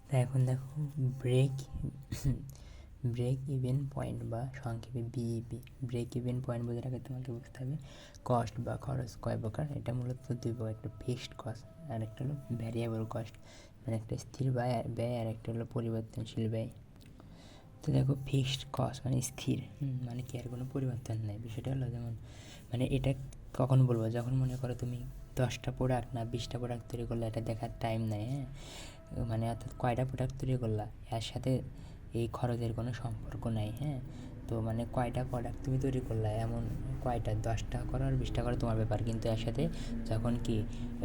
তা এখন দেখো ব্রেক ব্রেক ইভেন পয়েন্ট বা সংক্ষেপে বিইপি। ব্রেক ইভেন পয়েন্ট বোঝার আগে তোমাকে বুঝতে হবে কস্ট বা খরচ কয় প্রকার। এটা মূলত দুই প্রকার, একটা ফিক্সড কস্ট আর একটা হলো ভ্যারিয়েবল কস্ট, মানে একটা স্থির ব্যয় আর একটা হলো পরিবর্তনশীল ব্যয়। তো দেখো ফিক্সড কস্ট মানে স্থির, মানে কি আর কোনো পরিবর্তন নেই। বিষয়টা হলো যেমন মানে এটা কখন বলবো, যখন মনে করো তুমি 10টা প্রোডাক্ট না 20টা প্রোডাক্ট তৈরি করলে এটা দেখার টাইম নেই, হ্যাঁ, মানে অর্থাৎ কয়টা প্রোডাক্ট তৈরি করলা এর সাথে এই খরচের কোনো সম্পর্ক নাই, হ্যাঁ। তো মানে কয়টা প্রোডাক্ট তুমি তৈরি করলা, এমন কয়টা 10টা করো আর 20টা করো তোমার ব্যাপার, কিন্তু এর সাথে যখন কি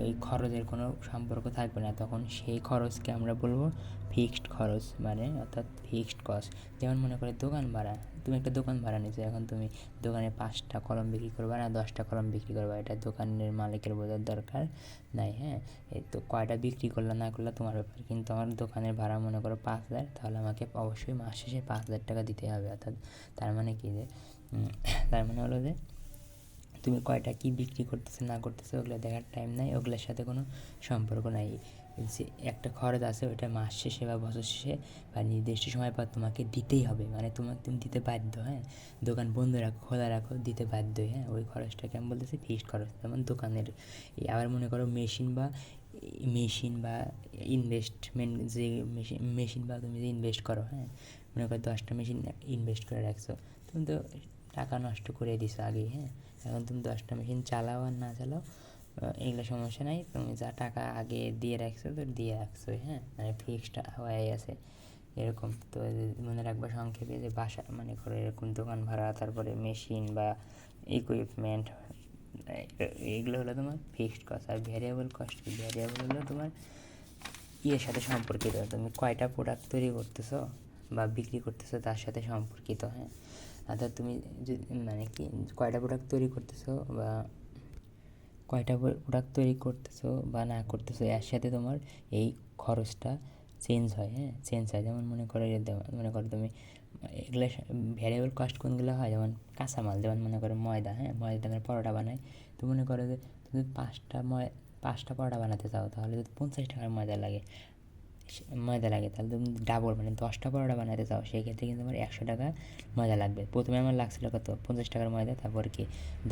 এই খরচের কোনো সম্পর্ক থাকবে না তখন সেই খরচকে আমরা বলবো ফিক্সড খরচ, মানে অর্থাৎ ফিক্সড কস্ট। যেমন মনে করে দোকান ভাড়া, তুমি একটা দোকান ভাড়া নিয়েছো, এখন তুমি দোকানে 5টা কলম বিক্রি করবা না 10টা কলম বিক্রি করবা, এটা দোকানের মালিকের বোঝার দরকার নাই, হ্যাঁ। এই তো কয়টা বিক্রি করলা না করলা তোমার ব্যাপার, কিন্তু আমার দোকানের ভাড়া মনে করো 5,000, তাহলে আমাকে অবশ্যই মাস শেষে 5,000 টাকা দিতে হবে। অর্থাৎ তার মানে কি যে তার মানে হলো যে তুমি কয়টা কী বিক্রি করতেছো না করতেছো ওগুলো দেখার টাইম নাই, ওগুলোর সাথে কোনো সম্পর্ক নাই। যে একটা খরচ আছে ওইটা মাস শেষে বা বছর শেষে বা নির্দিষ্ট সময় পর তোমাকে দিতেই হবে, মানে তুমি দিতে বাধ্য, হ্যাঁ। দোকান বন্ধ রাখো খোলা রাখো দিতে বাধ্যই, হ্যাঁ। ওই খরচটাকে আমি বলতেছি ফিক্সড খরচ। যেমন দোকানের আবার মনে করো মেশিন বা ইনভেস্টমেন্ট, যে মেশিন বা তুমি যে ইনভেস্ট করো, হ্যাঁ, মনে করো 10টা মেশিন ইনভেস্ট করে রাখছো, তুমি তো টাকা নষ্ট করে দিছো আগেই, হ্যাঁ। এখন তুমি 10টা মেশিন চালাও আর না চালাও এগুলো সমস্যা নাই, তুমি যা টাকা আগে দিয়ে রাখছো তো দিয়ে রাখছোই, হ্যাঁ, মানে ফিক্সড হয়ে আছে এরকম। তো মনে রাখবা সংক্ষেপে যে বাসা মানে করো এরকম দোকান ভাড়া, তারপরে মেশিন বা ইকুইপমেন্ট, এগুলো হলো তোমার ফিক্সড কস্ট। আর ভ্যারিয়েবল কস্ট কি, ভ্যারিয়েবল হলো তোমার ইয়ের সাথে সম্পর্কিত, তুমি কয়টা প্রোডাক্ট তৈরি করতেছো বা বিক্রি করতেছো তার সাথে সম্পর্কিত, হ্যাঁ। অর্থাৎ তুমি মানে কি কয়টা প্রোডাক্ট তৈরি করতেছো বা কয়টা প্রোডাক্ট তৈরি করতেছো বা না করতেছো এর সাথে তোমার এই খরচটা চেঞ্জ হয়, হ্যাঁ, চেঞ্জ হয়। যেমন মনে করো তুমি এগুলো ভ্যারিয়েবল কস্ট কোনগুলো হয়, যেমন কাঁচামাল, যেমন মনে করো ময়দা, হ্যাঁ, ময়দা আমরা পরোটা বানাই। তো মনে করো যে তুমি 5টা পরোটা বানাতে চাও, তাহলে যদি 50 টাকার ময়দা লাগে তাহলে তুমি ডাবল মানে 10টা পরোটা বানাতে চাও, সেই ক্ষেত্রে কিন্তু আমার 100 টাকা ময়দা লাগবে। প্রথমে আমার লাগছিল কত 50 টাকার ময়দা, তারপর কি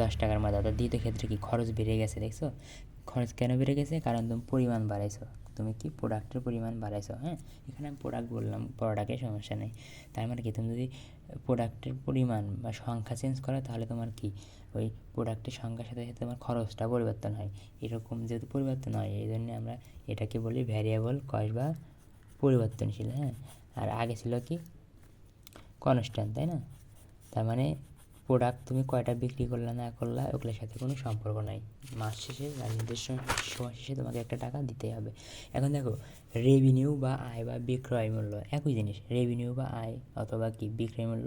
10 টাকার ময়দা। তো দ্বিতীয় ক্ষেত্রে কি খরচ বেড়ে গেছে, দেখছো খরচ কেন বেড়ে গেছে, কারণ তুমি পরিমাণ বাড়াইছো, তুমি কি প্রোডাক্টের পরিমাণ বাড়াইছো, হ্যাঁ। এখানে আমি প্রোডাক্ট বললাম, পরোটাকে সমস্যা নেই। তার মানে কি তুমি যদি প্রোডাক্টের পরিমাণ বা সংখ্যা চেঞ্জ করো তাহলে তোমার কি ওই প্রোডাক্টের সংখ্যার সাথে সাথে তোমার খরচটা পরিবর্তন হয়। এরকম যেহেতু পরিবর্তন হয় এই জন্য আমরা এটাকে বলি ভ্যারিয়েবল কস্ট বা পরিবর্তনশীল, হ্যাঁ। আর আগে ছিল কি কনস্ট্যান্ট, তাই না। তার মানে প্রোডাক্ট তুমি কয়টা বিক্রি করলা না করলা ওগুলোর সাথে কোনো সম্পর্ক নাই, মাস শেষে বা নির্দিষ্ট সময় শেষে তোমাকে একটা টাকা দিতেই হবে। এখন দেখো রেভিনিউ বা আয় বা বিক্রয় মূল্য একই জিনিস, রেভিনিউ বা আয় অথবা কি বিক্রয় মূল্য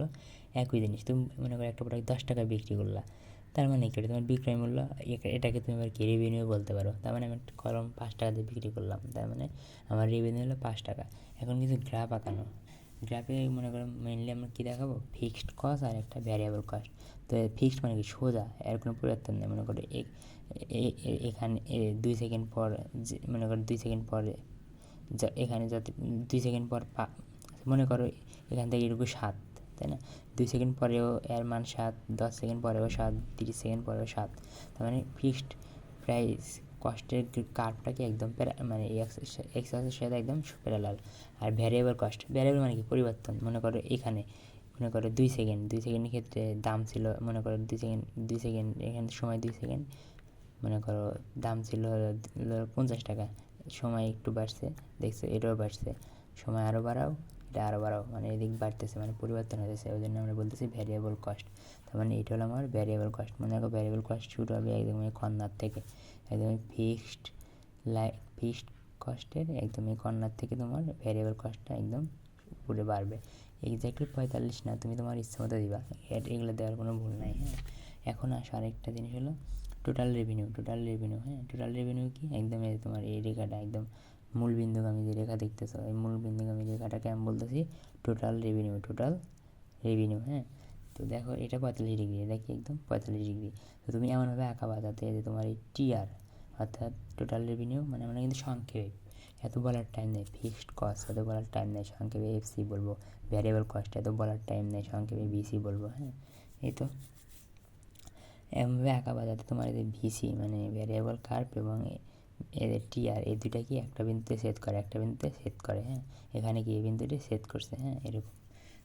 একই জিনিস। তুমি মনে করো একটা প্রোডাক্ট 10 টাকা বিক্রি করলা, তার মানে কি তোমার বিক্রয় মূল্য, এটাকে তুমি আবার কি রেভিনিউ বলতে পারো। তার মানে আমি একটা কলম 5 টাকা দিয়ে বিক্রি করলাম, তার মানে আমার রেভিনিউ হলো 5 টাকা। এখন কিছু গ্রাফ আঁকানো, গ্রাফে মনে করো মেনলি আমরা কী দেখাবো ফিক্সড কস্ট আর একটা ভ্যারিয়েবল কস্ট। তো ফিক্সড মানে কি সোজা, এর কোনো পরিবর্তন নেই। মনে করো এখানে 2 সেকেন্ড পর মনে করো 2 সেকেন্ড পরে এখানে যাতে 2 সেকেন্ড পর মনে করো এখান থেকে এটুকু 7, তাই না। 2 সেকেন্ড পরেও এর মান 7, 10 সেকেন্ড পরেও 7, 30 সেকেন্ড পরেও 7। তার মানে ফিক্সড প্রাইস কস্টের কার্ভটাকে একদম মানে এক্স অ্যাক্সিসের সাথে একদম প্যারালাল। আর ভ্যারিয়েবল মানে কি পরিবর্তন। মনে করো এখানে মনে করো 2 সেকেন্ডের ক্ষেত্রে দাম ছিল মনে করো 2 সেকেন্ড এখানে সময় 2 সেকেন্ড, মনে করো দাম ছিল 50 টাকা, সময় একটু বাড়ছে, দেখছো এটাও বাড়ছে, সময় আরও বাড়াও এটা আরও বাড়াও, মানে এদিক বাড়তেছে মানে পরিবর্তন হতেছে, ওই জন্য আমরা বলতেছি ভ্যারিয়েবল কস্ট। তার মানে এটা হলো আমার ভ্যারিয়েবল কস্ট। মনে রাখো ভ্যারিয়েবল কস্ট শুরু হবে একদমই কর্নার থেকে, একদমই ফিক্সড কস্টের একদমই কর্নার থেকে তোমার ভ্যারিয়েবল কস্টটা একদম উপরে বাড়বে। এক্স্যাক্টলি 45 না, তুমি তোমার ইচ্ছা মতো দিবা, এগুলো দেওয়ার কোনো ভুল নাই, হ্যাঁ। এখন আসো আরেকটা জিনিস হলো টোটাল রেভিনিউ, হ্যাঁ। টোটাল রেভিনিউ কি একদম এই তোমার এই রেখাটা একদম মূল বিন্দুগামী যে রেখা দেখতেছো, এই মূল বিন্দুগামী রেখাটাকে আমি বলতেছি টোটাল রেভিনিউ, হ্যাঁ। তো দেখো এটা 45 ডিগ্রি, এটা কি একদম 45 ডিগ্রি। তো তুমি এমনভাবে আঁকাবা যাতে যে তোমার এই টিআর অর্থাৎ টোটাল রেভিনিউ মানে আমরা কিন্তু সংক্ষেপে এত বলার টাইম নেই। ফিক্সড কস্ট এত বলার টাইম নেই, সংক্ষেপে এফসি বলবো। ভ্যারিয়েবল কস্ট এত বলার টাইম নেই, সংক্ষেপে ভিসি বলবো। হ্যাঁ, এই তো এমভাবে আঁকাবা যাতে তোমার এদের ভিসি মানে ভ্যারিয়েবল কার্ভ এবং এদের টিআর এই দুইটা কি একটা বিন্দুতে সেট করে, একটা বিন্দুতে সেট করে। হ্যাঁ, এখানে কি এই বিন্দুটি সেট করছে। হ্যাঁ, এরকম।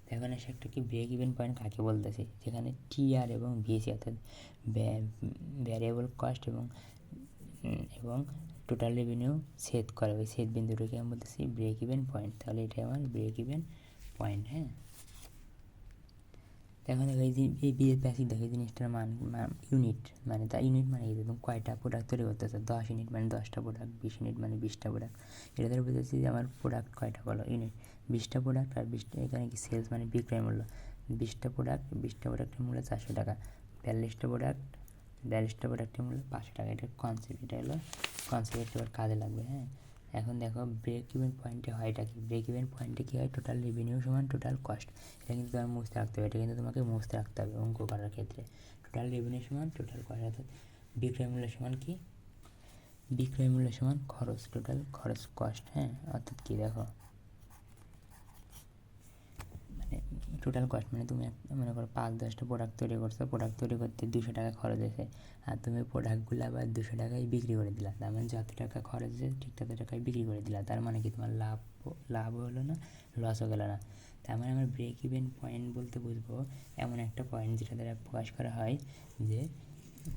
তো এখন এসে একটা কি ব্রেক ইভেন পয়েন্ট কাকে বলতেছি, যেখানে টিআর এবং ভিসি অর্থাৎ ভ্যারিয়েবল কস্ট এবং টোটাল রেভিনিউ সেট করে, ওই সেট বিন্দুটাকে আমি বলতেছি ব্রেক ইভেন পয়েন্ট। তাহলে এটাই আমার ব্রেক ইভেন পয়েন্ট। হ্যাঁ, এখন দেখো এই বেসিক দেখো এই জিনিসটার মান ইউনিট, মানে তা ইউনিট মানে কি তুমি কয়টা প্রোডাক্ট তৈরি করতেছো, 10 ইউনিট মানে 10টা প্রোডাক্ট, 20 ইউনিট মানে 20টা প্রোডাক্ট। এটা ধরে বুঝেছি যে আমার প্রোডাক্ট কয়টা বলো, ইউনিট 20টা প্রোডাক্ট। আর 20টা এখানে কি সেলস মানে বিক্রয় মূল্য, 20টা প্রোডাক্টের মূল্য 400 টাকা, 42টা প্রোডাক্টের মূল্য 500 টাকা। এটা কনসেপ্ট, এটা হলো কনসেপ্ট, এবার কাজে লাগবে। হ্যাঁ, এখন দেখো ব্রেক ইভেন পয়েন্টে হয় এটা কি, ব্রেক ইভেন পয়েন্টে কী হয়, টোটাল রেভিনিউ সমান টোটাল কস্ট। এটা কিন্তু তোমার মুছতে রাখতে হবে, এটা কিন্তু তোমাকে মুছতে রাখতে হবে অঙ্ক করার ক্ষেত্রে। টোটাল রেভিনিউ সমান টোটাল কস্ট, অর্থাৎ বিক্রয় মূল্য সমান কি, বিক্রয় মূল্য সমান খরচ, টোটাল খরচ কস্ট। হ্যাঁ, অর্থাৎ কি দেখো মানে টোটাল কস্ট মানে তুমি মনে করো 5-10টা প্রোডাক্ট তৈরি করছো, প্রোডাক্ট তৈরি করতে 200 টাকা খরচ হয়েছে, আর তুমি প্রোডাক্টগুলো আবার 200 টাকায় বিক্রি করে দিলা। তার মানে যত টাকা খরচ হয়েছে ঠিক তত টাকায় বিক্রি করে দিলা। তার মানে কি তোমার লাভও হলো না, লসও গেলো না। তার মানে আমার ব্রেক ইভেন পয়েন্ট বলতে বুঝবো এমন একটা পয়েন্ট যেটা দ্বারা প্রকাশ করা হয় যে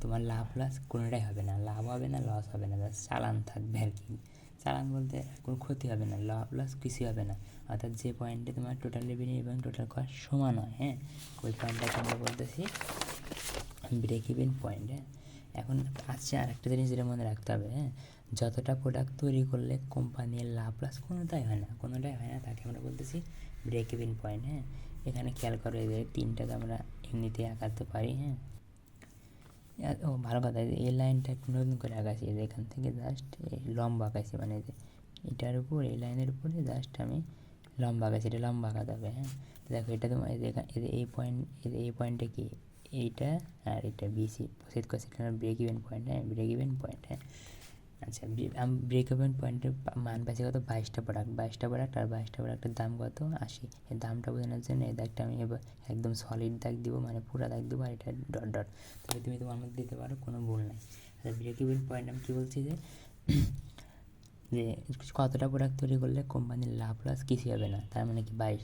তোমার লাভ লস কোনোটাই হবে না, লাভ হবে না, লস হবে না, চালান থাকবে আর কি। চালান বলতে কোনো ক্ষতি হবে না, লাভ লস কিছুই হবে না, অর্থাৎ যে পয়েন্টে তোমার টোটাল রেভিনিউ এবং টোটাল কস্ট সমান হয়। হ্যাঁ, ওই পয়েন্টটাকে আমরা বলতেছি ব্রেক ইভেন পয়েন্ট। হ্যাঁ, এখন আচ্ছা আরেকটা জিনিস যেটা মনে রাখতে হবে। হ্যাঁ, যতটা প্রোডাক্ট তৈরি করলে কোম্পানির লাভ লস কোনোটাই হয় না, তাকে আমরা বলতেছি ব্রেক ইভেন পয়েন্ট। হ্যাঁ, এখানে খেয়াল করো এই যে 3টাকে আমরা এমনিতেই আঁকাতে পারি। হ্যাঁ, ও ভালো কথা, এই লাইনটা একটু নতুন করে আঁকাইছি, যে এখান থেকে জাস্ট লম্বা আঁকাইছি, মানে যে এটার উপর এই লাইনের উপরে জাস্ট আমি লম্বা আঁকাইছি, এটা লম্বা আঁকাতে হবে। হ্যাঁ, দেখো এটা তোমার এই পয়েন্টে কি এইটা আর এটা বিসি সেট করছি, এটা ব্রেক ইভেন পয়েন্ট। হ্যাঁ, ব্রেক ইভেন পয়েন্ট। হ্যাঁ, আচ্ছা আমি ব্রেক ইভেন পয়েন্টের মান পাইছি কত, 22টা প্রোডাক্ট, আর 22টা প্রোডাক্টের দাম কত, 80। এই দামটা বোঝানোর জন্য এই দাগটা আমি এবার একদম সলিড দাগ দিব, মানে পুরো দাগ দেবো, আর এটা ডট ডট, তবে তুমি তোমার মধ্যে দিতে পারো, কোনো ভুল নাই। আচ্ছা ব্রেক ইভেন পয়েন্ট আমি কী বলছি যে কতটা প্রোডাক্ট তৈরি করলে কোম্পানির লাভ লস কিছুই হবে না, তার মানে কি 22।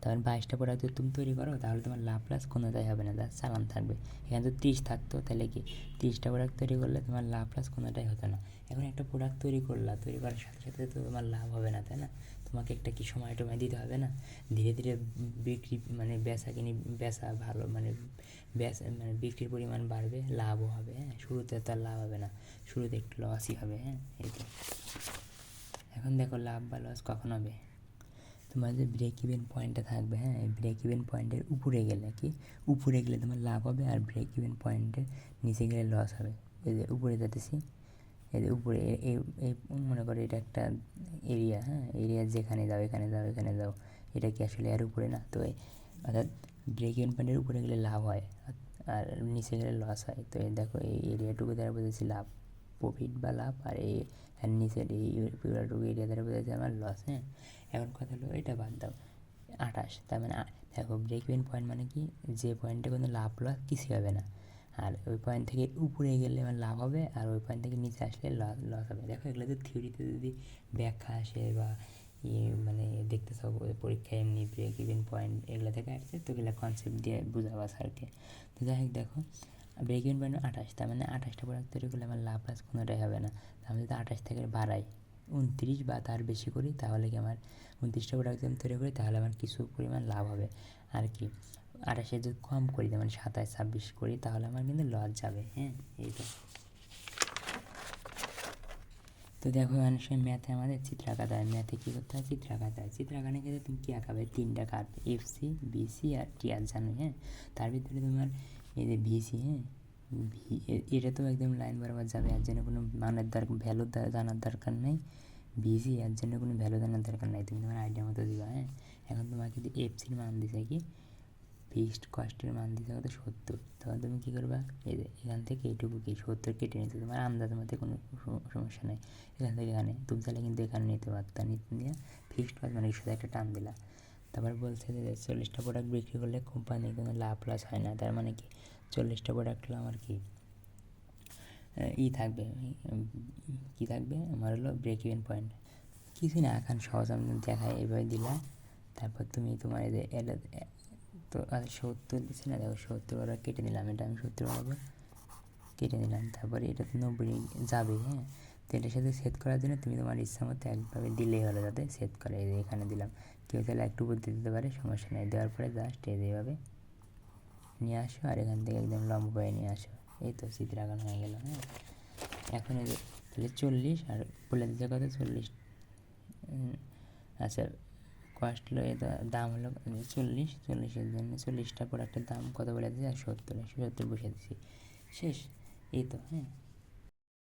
তার মানে 22টা প্রোডাক্ট যদি তুমি তৈরি করো তাহলে তোমার লাভ লস কোনোটাই হবে না, তার চালান থাকবে। এখানে তো 30 থাকতো, তাহলে কি 30টা প্রোডাক্ট তৈরি করলে তোমার লাভ লস কোনোটাই হতো না। এখন একটা প্রোডাক্ট তৈরি করার সাথে সাথে তো তোমার লাভ হবে না, তাই না? তোমাকে একটা কি সময় দিতে হবে না, ধীরে ধীরে বিক্রি মানে বেচা ভালো মানে বিক্রির পরিমাণ বাড়বে, লাভও হবে। হ্যাঁ, শুরুতে তার লাভ হবে না, শুরুতে একটু লসই হবে। হ্যাঁ, এই তো। এখন দেখো লাভ বা লস কখন হবে, তোমার যে ব্রেক ইভেন পয়েন্টটা থাকবে। হ্যাঁ, এই ব্রেক ইভেন পয়েন্টের উপরে গেলে তোমার লাভ হবে, আর ব্রেক ইভেন পয়েন্টের নিচে গেলে লস হবে। এই যে উপরে যেতেছি, এই যে উপরে এই মনে করো এটা একটা এরিয়া। হ্যাঁ, এরিয়া যেখানে যাও এখানে যাও, এটা কি আসলে এর উপরে না? তো অর্থাৎ ব্রেক ইভেন পয়েন্টের উপরে গেলে লাভ হয় আর নিচে গেলে লস হয়। তো এই দেখো এই এরিয়াটুকু দ্বারা বুঝেছি লাভ, প্রফিট বা লাভ, আর নিচের এই পুরোটুকু এরিয়া দ্বারা বোঝাচ্ছে আমার লস। হ্যাঁ, এখন কথা হলো এটা বাদ দাও, 28। তার মানে দেখো ব্রেক ইভেন পয়েন্ট মানে কি, যে পয়েন্টে কোনো লাভ লস কিছুই হবে না, আর ওই পয়েন্ট থেকে উপরে গেলে আমার লাভ হবে, আর ওই পয়েন্ট থেকে নিচে আসলে লস হবে। দেখো এগুলো তো থিওরিতে যদি ব্যাখ্যা আসে বা মানে দেখতে চাও পরীক্ষায় এমনি ব্রেক ইভেন পয়েন্ট এগুলো থেকে আসছে, তো এগুলো কনসেপ্ট দিয়ে বোঝাবা স্যারকে। তো যাই হোক দেখো ব্রেক ইভেন পয়েন্ট 28, তার মানে 28টা প্রোডাক্ট তৈরি করলে আমার লাভ লস কোনোটাই হবে না। আমি যদি 28 থেকে বাড়াই 29 বা তার বেশি করি, তাহলে কি আমার 29টা প্রোডাক্ট যদি আমি তৈরি করি তাহলে আমার কিছু পরিমাণ লাভ হবে। আর কি 28 যদি কম করি, যেমন 27-26 করি, তাহলে আমার কিন্তু লস যাবে। হ্যাঁ, এই তো দেখো অনেক সময় ম্যাথে আমাদের চিত্র আঁকাতে হয়, ম্যাথে কী করতে হয়, চিত্র আঁকাতে হয়। চিত্র আঁকানোর ক্ষেত্রে তুমি কী আঁকাবে, 3টা কার্ভ, এফসি, বিসি আর টিআর জানো। হ্যাঁ, তার ভিতরে তোমার এই যে ভিসি, হ্যাঁ এটা তো একদম লাইন বরাবর যাবে, এর জন্য কোনো মানের ভ্যালু জানার দরকার নেই। বিসি এর জন্য কোনো ভ্যালু জানার দরকার নাই, তুমি তোমার আইডিয়া মতো দিবা। হ্যাঁ, এখন তোমাকে যদি এফসির মান দিছে কি ফিক্সড কস্টের মান দিতে কত 70, তখন তুমি কী করবা, এই যে এখান থেকে এইটুকু কি 70 কেটে নিতে, তোমার আন্দাজের মধ্যে কোনো সমস্যা নেই। এখান থেকে এখানে তুমি চাইলে কিন্তু এখানে নিতে পারতা, নিতে নিয়ে ফিক্সড কস্ট মানে শুধু একটা টান দিলা। তারপর বলছে যে 40টা প্রোডাক্ট বিক্রি করলে কোম্পানির কোনো লাভ লস হয় না। তার মানে কি 40টা প্রোডাক্ট হলো আমার কি থাকবে, কী থাকবে আমার হলো ব্রেক ইভেন পয়েন্ট। কিছুই না, এখন সহজ আমি দেখাই, এভাবে দিলা। তারপর তুমি তোমার এই যে এটা তো 70 দিচ্ছি না, দেখো 70 ওরা কেটে নিলাম, এটা আমি 70 বরাবর কেটে নিলাম। তারপরে এটা তো 90 যাবে, হ্যাঁ। তো এটার সাথে সেট করার জন্য তুমি তোমার ইচ্ছা মতো একভাবে দিলেই হলো, যাতে সেট করে। এই যে এখানে দিলাম, কেউ চাইলে একটু বলতে দিতে পারে, সমস্যা নেই। দেওয়ার পরে জাস্ট এইভাবে নিয়ে আসো আর এখান থেকে একদম লম্বা হয়ে নিয়ে আসো। এই তো চিত্র আঁকানো হয়ে গেল, হ্যাঁ। এখন এই যে তাহলে 40 আর বলে দিতে কত 40, আচ্ছা কস্ট হলো এটা দাম হলো 40-40-এর জন্য 40টা প্রোডাক্টের দাম কত বলে দিয়েছি আর 70 বসে দিচ্ছি, শেষ। এই তো, হ্যাঁ।